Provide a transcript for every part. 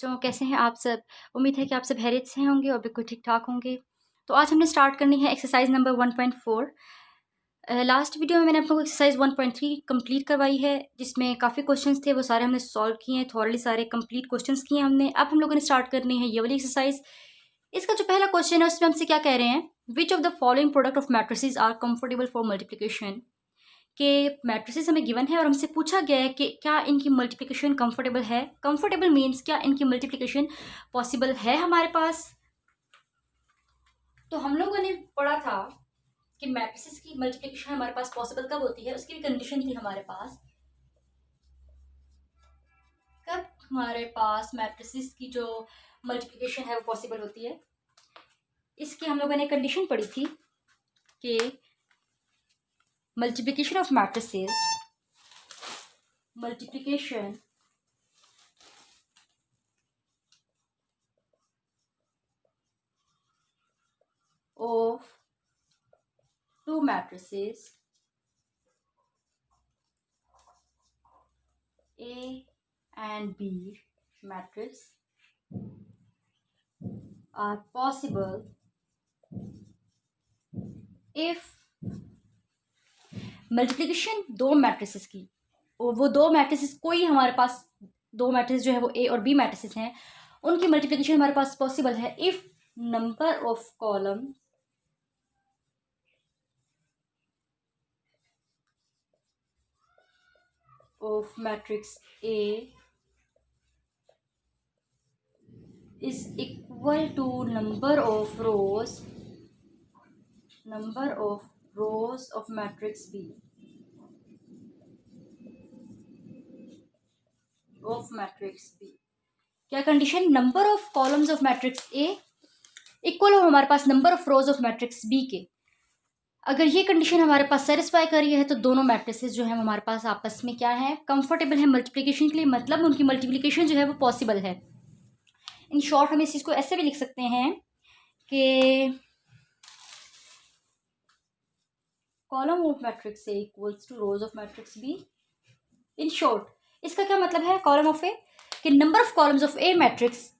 बच्चों, कैसे हैं आप सब? उम्मीद है कि आप सब खैरियत से होंगे और बिल्कुल ठीक-ठाक होंगे। तो आज हमने स्टार्ट करनी है एक्सरसाइज़ नंबर 1.4। लास्ट वीडियो में मैंने आप लोगों को एक्सरसाइज़ 1.3 कंप्लीट करवाई है, जिसमें काफ़ी क्वेश्चंस थे, वो सारे हमने सॉल्व किए हैं, थॉरली सारे कंप्लीट क्वेश्चंस किए हमने। अब हम लोगों ने स्टार्ट करनी है ये वाली एक्सरसाइज़। इसका जो पहला क्वेश्चन है, उसमें हमसे क्या कह रहे हैं? Which of the following product of matrices are comfortable for multiplication? के मैट्रिसेस हमें गिवन है और हमसे पूछा गया है कि क्या इनकी मल्टीप्लिकेशन कंफर्टेबल है। कंफर्टेबल मीन्स क्या इनकी मल्टीप्लिकेशन पॉसिबल है हमारे पास। तो हम लोगों ने पढ़ा था कि मैट्रिसेस की मल्टीप्लिकेशन हमारे पास पॉसिबल कब होती है, उसकी भी कंडीशन थी हमारे पास। कब हमारे पास मैट्रिसेस की जो मल्टीप्लिकेशन है वो पॉसिबल होती है, इसकी हम लोगों ने कंडीशन पढ़ी थी कि multiplication of matrices multiplication of two matrices A and B matrix are possible if multiplication दो मैट्रिसेस की, और वो दो मैट्रिसेस कोई हमारे पास दो मैट्रिसेस जो है वो ए और बी मैट्रिसेस हैं, उनकी मल्टीप्लिकेशन हमारे पास पॉसिबल है if number of column of matrix A is equal to number of rows of matrix B of matrix B। क्या condition? Number of columns of matrix A equal हो हमारे पास number of rows of matrix B के। अगर ये condition हमारे पास satisfy कर रही है तो दोनों मैट्रिसेस जो है हमारे पास आपस में क्या है, कंफर्टेबल है मल्टीप्लिकेशन के लिए, मतलब उनकी मल्टीप्लिकेशन जो है वो पॉसिबल है। इन शॉर्ट हम इस चीज़ को ऐसे भी लिख सकते हैं कि column of matrix A equals to rows of matrix B. In short इसका क्या मतलब है कॉलम ऑफ ए, कि number of columns of A matrix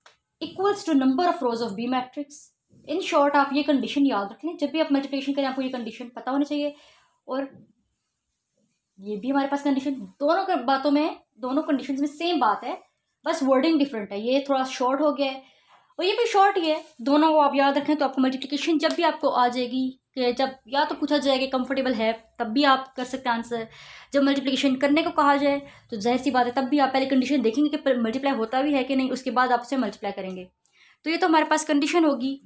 equals to number of rows of B matrix. In short आप ये condition याद रख लें, जब भी आप मल्टीप्लिकेशन करें आपको ये कंडीशन पता होनी चाहिए। और ये भी हमारे पास कंडीशन, दोनों बातों में, दोनों कंडीशन में सेम बात है, बस वर्डिंग डिफरेंट है। ये थोड़ा शॉर्ट हो गया है और ये भी शॉर्ट ही है। दोनों को आप याद रखें तो आपको मल्टीप्लिकेशन जब भी आपको आ जाएगी, कि जब या तो पूछा जाएगा कंफर्टेबल है तब भी आप कर सकते हैं आंसर, जब मल्टीप्लिकेशन करने को कहा जाए तो जाहिर सी बात है तब भी आप पहले कंडीशन देखेंगे कि मल्टीप्लाई होता भी है कि नहीं, उसके बाद आप उसे मल्टीप्लाई करेंगे। तो ये तो हमारे पास कंडीशन होगी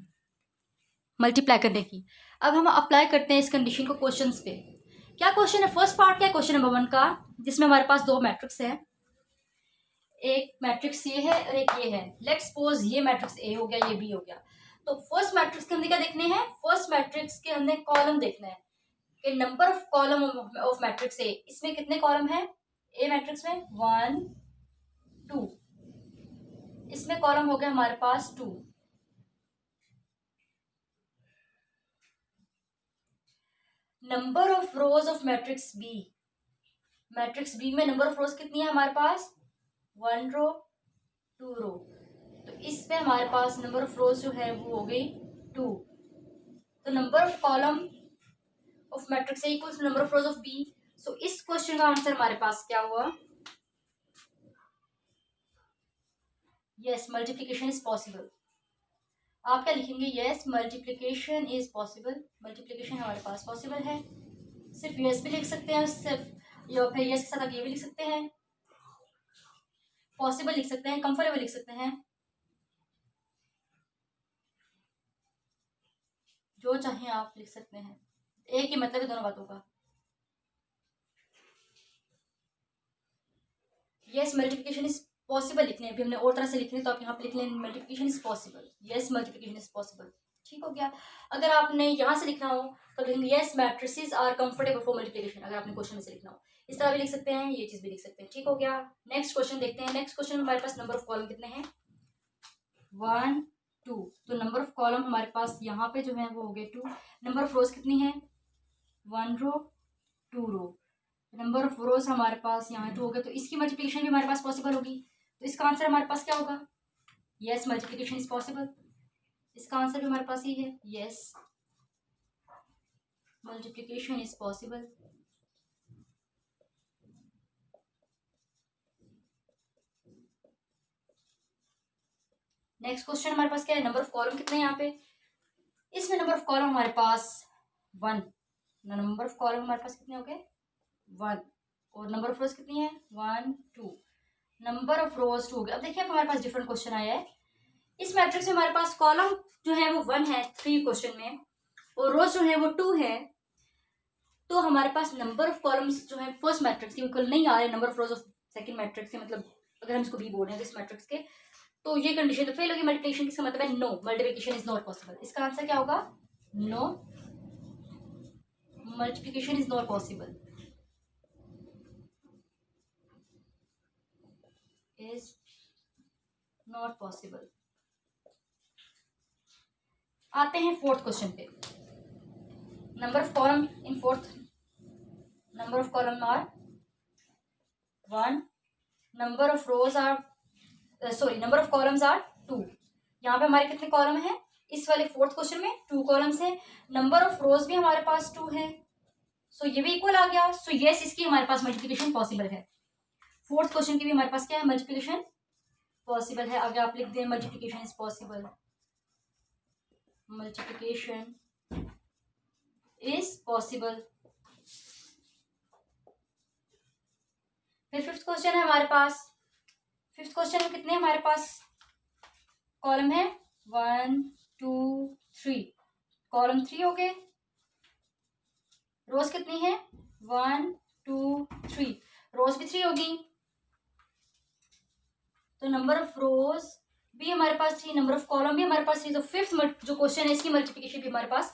मल्टीप्लाई करने की। अब हम अप्लाई करते हैं इस कंडीशन को क्वेश्चंस पे। क्या क्वेश्चन है? फर्स्ट पार्ट क्या है क्वेश्चन नंबर 1 का, जिसमें हमारे पास दो मैट्रिक्स है, एक मैट्रिक्स ये है और एक ये है। लेट्स सपोज ये मैट्रिक्स ए हो गया, ये बी हो गया। तो फर्स्ट मैट्रिक्स के हमने क्या देखने हैं? फर्स्ट मैट्रिक्स के हमने कॉलम देखना है कि number of column of matrix ए, इसमें कितने कॉलम है ए मैट्रिक्स में? 1 2। इसमें कॉलम हो गया हमारे पास 2। Number of rows of matrix B, matrix B में नंबर ऑफ रोज कितनी है हमारे पास? 1 रो 2 रो। तो इसमें हमारे पास नंबर ऑफ रोज जो है वो हो गई 2। तो number of column of matrix A equals number of rows of b. So इस क्वेश्चन का आंसर हमारे पास क्या हुआ? Yes, multiplication is possible. आप क्या लिखेंगे? Yes, multiplication is possible. Multiplication हमारे पास पॉसिबल है। सिर्फ यस भी लिख सकते हैं, सिर्फ या फिर यस के साथ आप ये भी लिख सकते हैं, पॉसिबल लिख सकते हैं, कंफर्टेबल लिख सकते हैं, जो चाहे आप लिख सकते हैं। एक ही मतलब है दोनों बातों का। यस, मल्टीप्लिकेशन इज पॉसिबल लिखने हैं, अभी हमने और तरह से लिखने, तो आप यहाँ पे लिख लें multiplication is possible. Yes, multiplication is possible. ठीक हो गया। अगर आपने यहाँ से लिखना हो तो लिखेंगे yes matrices are comfortable for multiplication. अगर आपने क्वेश्चन में से लिखना हो इस तरह भी लिख सकते हैं, ये चीज भी लिख सकते हैं। ठीक हो गया। नेक्स्ट क्वेश्चन देखते हैं। नेक्स्ट क्वेश्चन में हमारे पास नंबर ऑफ कॉलम कितने हैं? 1 2। तो नंबर ऑफ कॉलम हमारे पास यहाँ पे जो है वो हो गए 2। नंबर ऑफ रोज कितनी है? 1 रो 2 रो। नंबर ऑफ रोज हमारे पास यहाँ 2 हो गए, तो इसकी मल्टीप्लिकेशन भी हमारे पास पॉसिबल होगी। तो इसका आंसर हमारे पास क्या होगा? यस मल्टीप्लिकेशन इज पॉसिबल, इसका आंसर भी हमारे पास ही है, yes multiplication is possible. Next question हमारे पास क्या है, नंबर ऑफ कॉलम कितने हैं यहाँ पे, इसमें नंबर ऑफ कॉलम हमारे पास 1, नंबर ऑफ कॉलम हमारे पास कितने हो गए 1, और नंबर ऑफ रोज कितनी है 1 2, नंबर ऑफ रोज 2 हो गया। अब देखिए अब हमारे पास डिफरेंट क्वेश्चन आया है, इस मैट्रिक्स में हमारे पास कॉलम जो है वो 1 है 3 क्वेश्चन में, और रोज जो है वो 2 है, तो हमारे पास नंबर ऑफ कॉलम्स जो है फर्स्ट मैट्रिक्स के इक्वल नहीं आ रहे number of rows of second matrix के, मतलब अगर हम इसको बी बोल रहे हैं इस मैट्रिक्स के, तो ये कंडीशन तो फेल होगी मल्टीप्लिकेशन, इसका मतलब है no multiplication is not possible. इसका आंसर क्या होगा, no multiplication is not possible, is not possible. आते हैं फोर्थ क्वेश्चन पे, number of column in fourth, number of column are 1, number of rows are sorry number of columns are 2। यहाँ पे हमारे कितने कॉलम है, इस वाले फोर्थ क्वेश्चन में 2 कॉलम्स है, नंबर ऑफ रोज भी हमारे पास 2 है, सो ये भी इक्वल आ गया, सो यस इसकी हमारे पास मल्टीप्लिकेशन पॉसिबल है, फोर्थ क्वेश्चन की भी हमारे पास क्या है मल्टीप्लिकेशन पॉसिबल है। आगे आप लिख दें multiplication is possible, multiplication is possible. फिर फिफ्थ क्वेश्चन है हमारे पास, फिफ्थ क्वेश्चन में कितने हमारे पास कॉलम है 1 2 3, कॉलम 3 हो गए, रोज कितनी है 1 2 3, रोज भी 3 होगी, तो नंबर ऑफ रोज भी हमारे पास 3, नंबर ऑफ कॉलम भी हमारे पास 3, तो फिफ्थ जो क्वेश्चन है इसकी मल्टीप्लिकेशन भी हमारे पास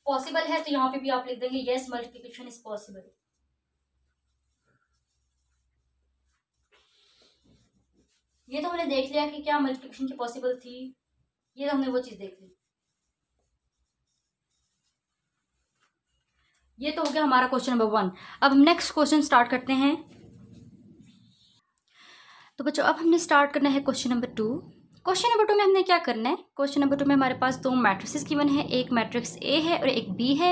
पॉसिबल है, तो यहाँ पे भी आप लिख देंगे यस मल्टीप्लिकेशन इज पॉसिबल। ये तो हमने देख लिया कि क्या मल्टीप्लिकेशन की पॉसिबल थी, ये तो हमने वो चीज देख ली, ये तो हो गया हमारा क्वेश्चन नंबर 1। अब हम नेक्स्ट क्वेश्चन स्टार्ट करते हैं, तो बच्चों अब हमने स्टार्ट करना है क्वेश्चन नंबर 2। क्वेश्चन नंबर 2 में हमने क्या करना है, क्वेश्चन नंबर 2 में हमारे पास 2 मैट्रिसेस गिवन है, एक मैट्रिक्स ए है और एक बी है,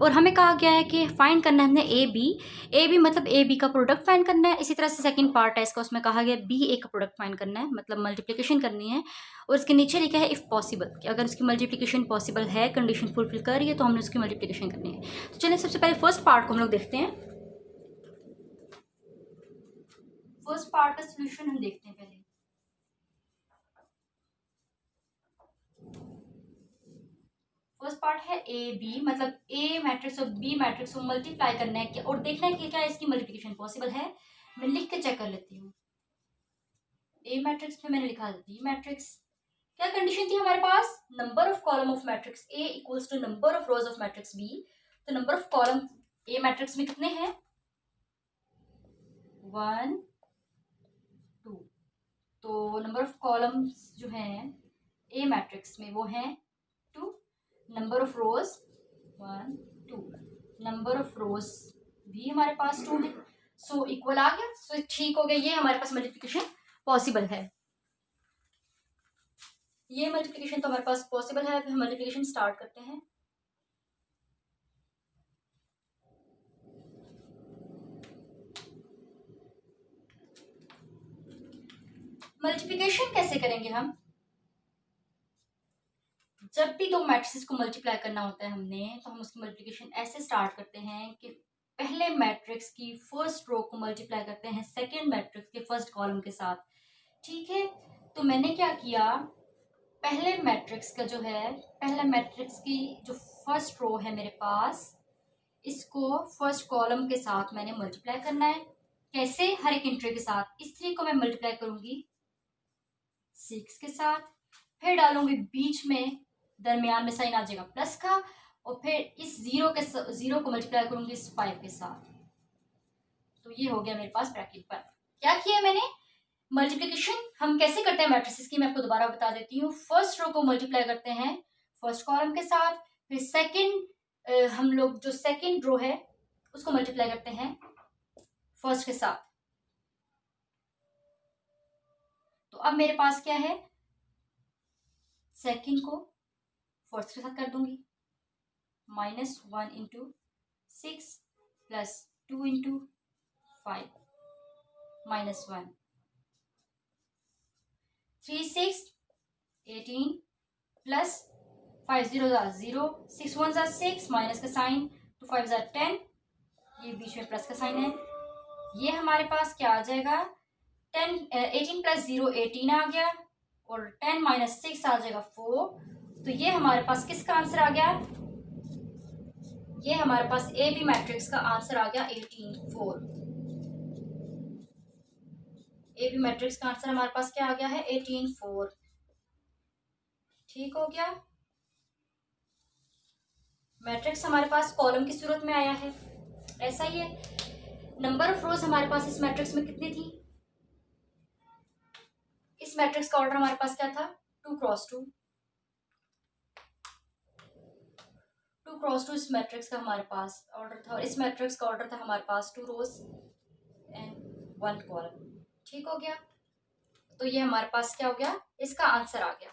और हमें कहा गया है कि फाइंड करना है हमने ए बी मतलब ए बी का प्रोडक्ट फाइंड करना है। इसी तरह से सेकंड पार्ट है इसका, उसमें कहा गया बी ए का प्रोडक्ट फाइंड करना है, मतलब मल्टीप्लिकेशन करनी है, और इसके नीचे लिखा है इफ़ पॉसिबल कि अगर उसकी मल्टीप्लिकेशन पॉसिबल है, कंडीशन फुलफिल कर रही है, तो हमने उसकी मल्टीप्लिकेशन करनी है। तो चलिए सबसे पहले फर्स्ट पार्ट को हम लोग देखते हैं, फर्स्ट पार्ट का सोल्यूशन हम देखते हैं पहले। फर्स्ट पार्ट है ए बी, मतलब ए मैट्रिक्स और बी मैट्रिक्स को मल्टीप्लाई करना है और देखना है कि क्या इसकी मल्टीप्लिकेशन पॉसिबल है। मैं लिख के चेक कर लेती हूँ, ए मैट्रिक्स पे मैंने लिखा बी मैट्रिक्स, क्या कंडीशन थी हमारे पास, number of column of matrix A equals to number of rows of matrix b, तो number of column a matrix में कितने हैं 1 2, तो नंबर ऑफ कॉलम्स जो हैं ए मैट्रिक्स में वो हैं 2, number of rose 1 2, number of रोज भी हमारे पास 2 है, सो इक्वल आ गया, सो ठीक हो गया, ये हमारे पास मल्टीप्लिकेशन पॉसिबल है, ये मल्टीप्लिकेशन तो हमारे पास पॉसिबल है। हम मल्टीप्लिकेशन स्टार्ट करते हैं, मल्टीप्लिकेशन कैसे करेंगे हम, जब भी 2 मैट्रिसेस को मल्टीप्लाई करना होता है हमने, तो हम उसकी मल्टीप्लिकेशन ऐसे स्टार्ट करते हैं कि पहले मैट्रिक्स की फर्स्ट रो को मल्टीप्लाई करते हैं सेकेंड मैट्रिक्स के फर्स्ट कॉलम के साथ, ठीक है। तो मैंने क्या किया, पहले मैट्रिक्स का जो है, पहले मैट्रिक्स की जो फर्स्ट रो है मेरे पास, इसको फर्स्ट कॉलम के साथ मैंने मल्टीप्लाई करना है, कैसे, हर एक इंट्री के साथ। इस 3 को मैं मल्टीप्लाई करूंगी 6 के साथ, फिर डालूंगी बीच में, दरमियान में साइन आ जाएगा प्लस का, और फिर इस जीरो को मल्टीप्लाई करूंगी इस 5 के साथ, तो ये हो गया मेरे पास ब्रैकेट पर। क्या किया मैंने, मल्टीप्लिकेशन हम कैसे करते हैं मैट्रिसेस की, मैं आपको दोबारा बता देती हूँ। फर्स्ट रो को मल्टीप्लाई करते हैं फर्स्ट कॉलम के साथ, फिर सेकंड हम लोग जो सेकंड रो है उसको मल्टीप्लाई करते हैं फर्स्ट के साथ। तो अब मेरे पास क्या है, सेकेंड को फोर्थ के साथ कर दूंगी, -1 into 6 plus 2 into 5 -1, 3 6 18 plus 5 0 0, 6 1 6, minus का साइन, 2 5 10, ये बीच में प्लस का साइन है। ये हमारे पास क्या आ जाएगा, 18 प्लस 0 18 आ गया, और 10 माइनस 6 आ जाएगा 4। तो ये हमारे पास किसका आंसर आ गया, ये हमारे पास ए बी मैट्रिक्स का आंसर आ गया 18 4। ए बी मैट्रिक्स का आंसर हमारे पास क्या आ गया है, 18 4। ठीक हो गया। मैट्रिक्स हमारे पास कॉलम की सूरत में आया है, ऐसा ही है। नंबर ऑफ रोज हमारे पास इस मैट्रिक्स में कितनी थी, इस मैट्रिक्स का ऑर्डर हमारे पास क्या था, 2 क्रॉस 2। 2 क्रॉस 2 इस मैट्रिक्स का हमारे पास ऑर्डर था, और इस मैट्रिक्स का ऑर्डर था हमारे पास 2 रोज एंड 1 कॉलम। ठीक हो गया। तो ये हमारे पास क्या हो गया, इसका आंसर आ गया।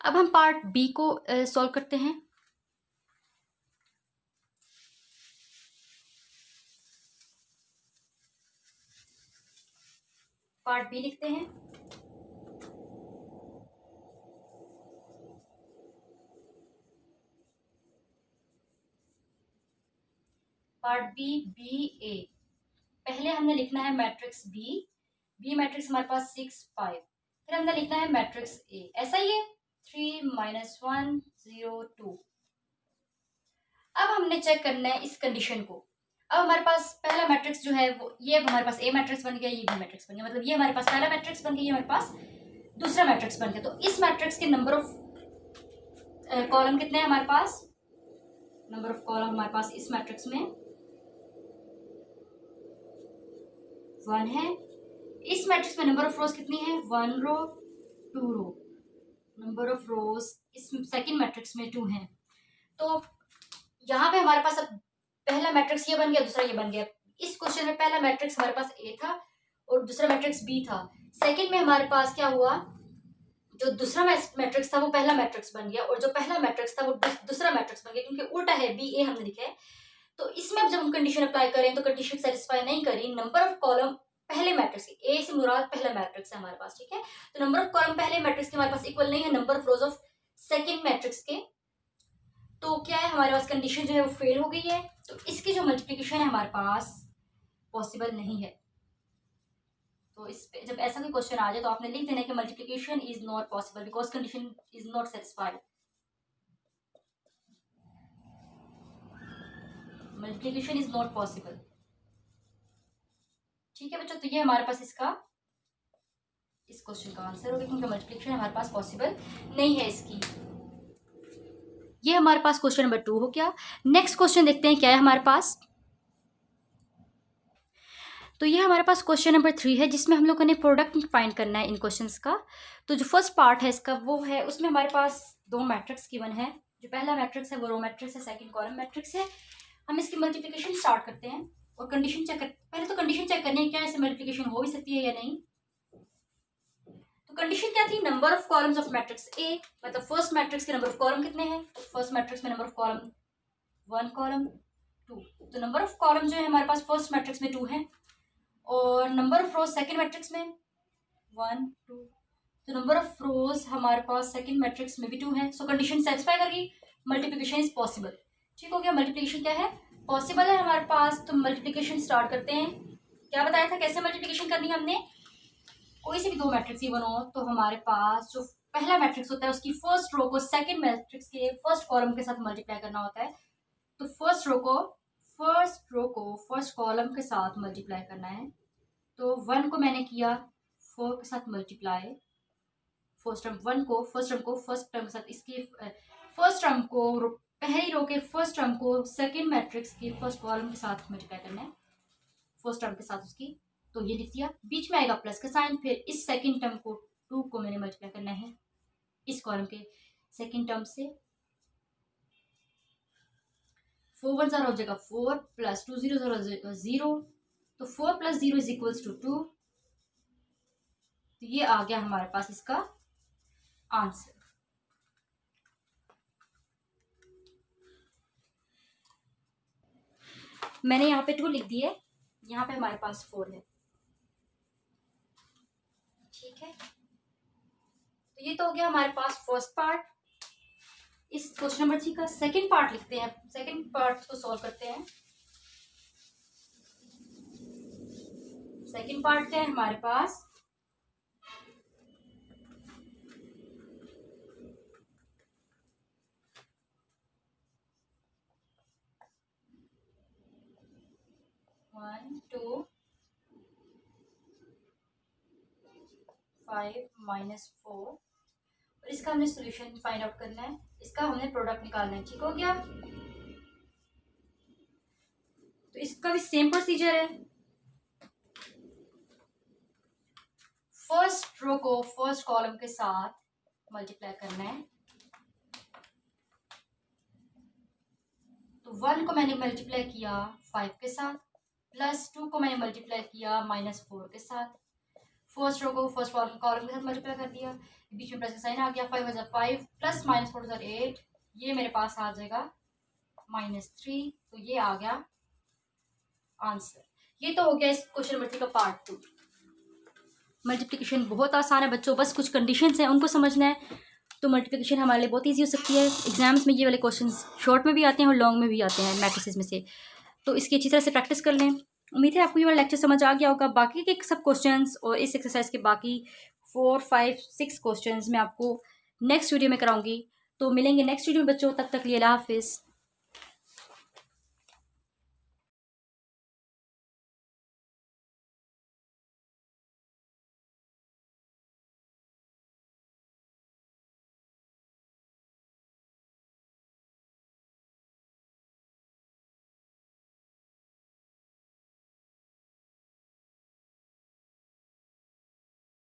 अब हम पार्ट बी को सॉल्व करते हैं। पार्ट बी लिखते हैं। पार्ट बी बी ए, पहले हमने लिखना है मैट्रिक्स बी, बी मैट्रिक्स हमारे पास 6 5, फिर हमने लिखना है मैट्रिक्स ए, ऐसा ही है 3 -1 0 2। अब हमने चेक करना है इस कंडीशन को। अब हमारे पास पहला मैट्रिक्स जो है वो, ये हमारे पास ए मैट्रिक्स बन गया, ये बी मैट्रिक्स बन गया, मतलब ये हमारे पास पहला मैट्रिक्स बन गया, ये हमारे पास दूसरा मैट्रिक्स बन गया। तो इस मैट्रिक्स के नंबर ऑफ कॉलम कितने हैं हमारे पास, नंबर ऑफ कॉलम हमारे पास इस मैट्रिक्स में 1 है। इस मैट्रिक्स में नंबर ऑफ रोज कितनी है, 1 रो 2 रो, नंबर ऑफ रोज इस सेकंड मैट्रिक्स में 2 है। तो यहाँ पे हमारे पास अब पहला मैट्रिक्स ये बन गया, दूसरा ये बन गया। इस क्वेश्चन में पहला मैट्रिक्स हमारे पास ए था और दूसरा मैट्रिक्स बी था। सेकंड में हमारे पास क्या हुआ, जो दूसरा मैट्रिक्स था वो पहला मैट्रिक्स बन गया, और जो पहला मैट्रिक्स था वो दूसरा मैट्रिक्स बन गया, क्योंकि उल्टा है, बी ए हमने लिखा है। तो इसमें अब जब हम कंडीशन अप्लाई करें तो कंडीशन सेटिस्फाई नहीं करी। नंबर ऑफ कॉलम पहले मैट्रिक्स, ए से मुराद पहला मैट्रिक्स है हमारे पास, ठीक है। तो नंबर ऑफ कॉलम पहले मैट्रिक्स के हमारे पास इक्वल नहीं है number of rows of second matrix के। तो क्या है, हमारे पास कंडीशन जो है वो फेल हो गई है। तो इसकी जो मल्टीप्लिकेशन है हमारे पास पॉसिबल नहीं है। तो इस पे जब ऐसा कोई क्वेश्चन आ जाए तो आपने लिख देना कि multiplication is not possible because condition is not satisfied. Multiplication is not possible, ठीक है बच्चों। तो ये हमारे पास इसका इस क्वेश्चन का आंसर होगा, क्योंकि मल्टीप्लिकेशन हमारे पास पॉसिबल नहीं है इसकी। ये हमारे पास क्वेश्चन नंबर 2 हो गया। नेक्स्ट क्वेश्चन देखते हैं क्या है हमारे पास। तो ये हमारे पास क्वेश्चन नंबर 3 है, जिसमें हम लोगों ने प्रोडक्ट फाइंड करना है इन क्वेश्चंस का। तो जो फर्स्ट पार्ट है इसका वो है, उसमें हमारे पास 2 मैट्रिक्स गिवन है। जो पहला मैट्रिक्स है वो रो मैट्रिक्स है, सेकंड कॉलम मैट्रिक्स है। हम इसकी मल्टीप्लिकेशन स्टार्ट करते हैं और कंडीशन चेक पहले तो कंडीशन चेक करनी है क्या इससे मल्टीप्लिकेशन हो भी सकती है या नहीं। तो कंडीशन क्या थी, number of columns of matrix ए, मतलब फर्स्ट मैट्रिक्स के नंबर ऑफ कॉलम कितने हैं। तो फर्स्ट मैट्रिक्स में नंबर ऑफ कॉलम 1 कॉलम 2, तो नंबर ऑफ कॉलम जो है हमारे पास फर्स्ट मैट्रिक्स में 2 है, और number of rose second matrix में 1 2, तो नंबर ऑफ रोज हमारे पास सेकंड मैट्रिक्स में भी 2 है। सो कंडीशन सेटिस्फाई कर गई, मल्टीप्लिकेशन इज पॉसिबल। ठीक हो गया, मल्टीप्लिकेशन क्या है, पॉसिबल है हमारे पास। तो मल्टीप्लिकेशन स्टार्ट करते हैं। क्या बताया था कैसे मल्टीप्लिकेशन करनी है हमने, कोई से भी 2 मैट्रिक्स गिवन हो तो हमारे पास जो पहला मैट्रिक्स होता है उसकी फर्स्ट रो को सेकंड मैट्रिक्स के फर्स्ट कॉलम के साथ मल्टीप्लाई करना होता है। तो फर्स्ट रो को फर्स्ट कॉलम के साथ मल्टीप्लाई करना है। तो 1 को मैंने किया 4 के साथ मल्टीप्लाई, फर्स्ट टर्म को फर्स्ट टर्म के साथ, इसके फर्स्ट टर्म को पहली रो के फर्स्ट टर्म को सेकंड मैट्रिक्स के फर्स्ट कॉलम के साथ मल्टीप्लाई करना है, फर्स्ट टर्म के साथ उसकी। तो ये लिख दिया, बीच में आएगा प्लस का साइन, फिर इस सेकंड टर्म को 2 को मैंने मल्टीप्लाई करना है इस कॉलम के सेकंड टर्म से। 4 1 हो जाएगा 4 प्लस 2 0 0 0, तो 4 प्लस 0 इज इक्वल्स टू 2, तो ये आ गया हमारे पास इसका आंसर। मैंने यहाँ पे 2 लिख दिए, यहाँ पे हमारे पास 4 है। ठीक है, तो ये तो हो गया हमारे पास फर्स्ट पार्ट। इस क्वेश्चन नंबर 3 का सेकंड पार्ट लिखते हैं, सेकंड पार्ट को सॉल्व करते हैं। सेकंड पार्ट क्या है हमारे पास, वन टू 5 -4, और इसका हमने सोल्यूशन फाइंड आउट करना है, इसका हमने प्रोडक्ट निकालना है। ठीक हो गया, तो इसका भी सेम प्रोसीजर है। फर्स्ट रो को फर्स्ट कॉलम के साथ मल्टीप्लाई करना है। तो 1 को मैंने मल्टीप्लाई किया 5 के साथ, +2 को मैंने मल्टीप्लाई किया -4 के साथ। फर्स्ट रो को फर्स्ट कॉलम के साथ मल्टीप्लाई कर दिया, बीच में प्लस का साइन आ गया, 5 + 5 प्लस -4 = 8, ये मेरे पास आ जाएगा -3। तो ये आ गया आंसर। ये तो हो गया इस क्वेश्चन नंबर 3 का पार्ट 2। मल्टीप्लिकेशन बहुत आसान है बच्चों, बस कुछ कंडीशंस हैं उनको समझना है, तो मल्टीप्लिकेशन हमारे लिए बहुत ईजी हो सकती है। एग्जाम्स में ये वाले क्वेश्चंस शॉर्ट में भी आते हैं और लॉन्ग में भी आते हैं मैट्रिसेस में से, तो इसकी अच्छी तरह से प्रैक्टिस कर लें। उम्मीद है आपको ये वाला लेक्चर समझ आ गया होगा। बाकी के सब क्वेश्चंस और इस एक्सरसाइज के बाकी 4, 5, 6 क्वेश्चंस मैं आपको नेक्स्ट वीडियो में कराऊंगी। तो मिलेंगे नेक्स्ट वीडियो में बच्चों, तब तक लिए अल्लाह हाफिज़।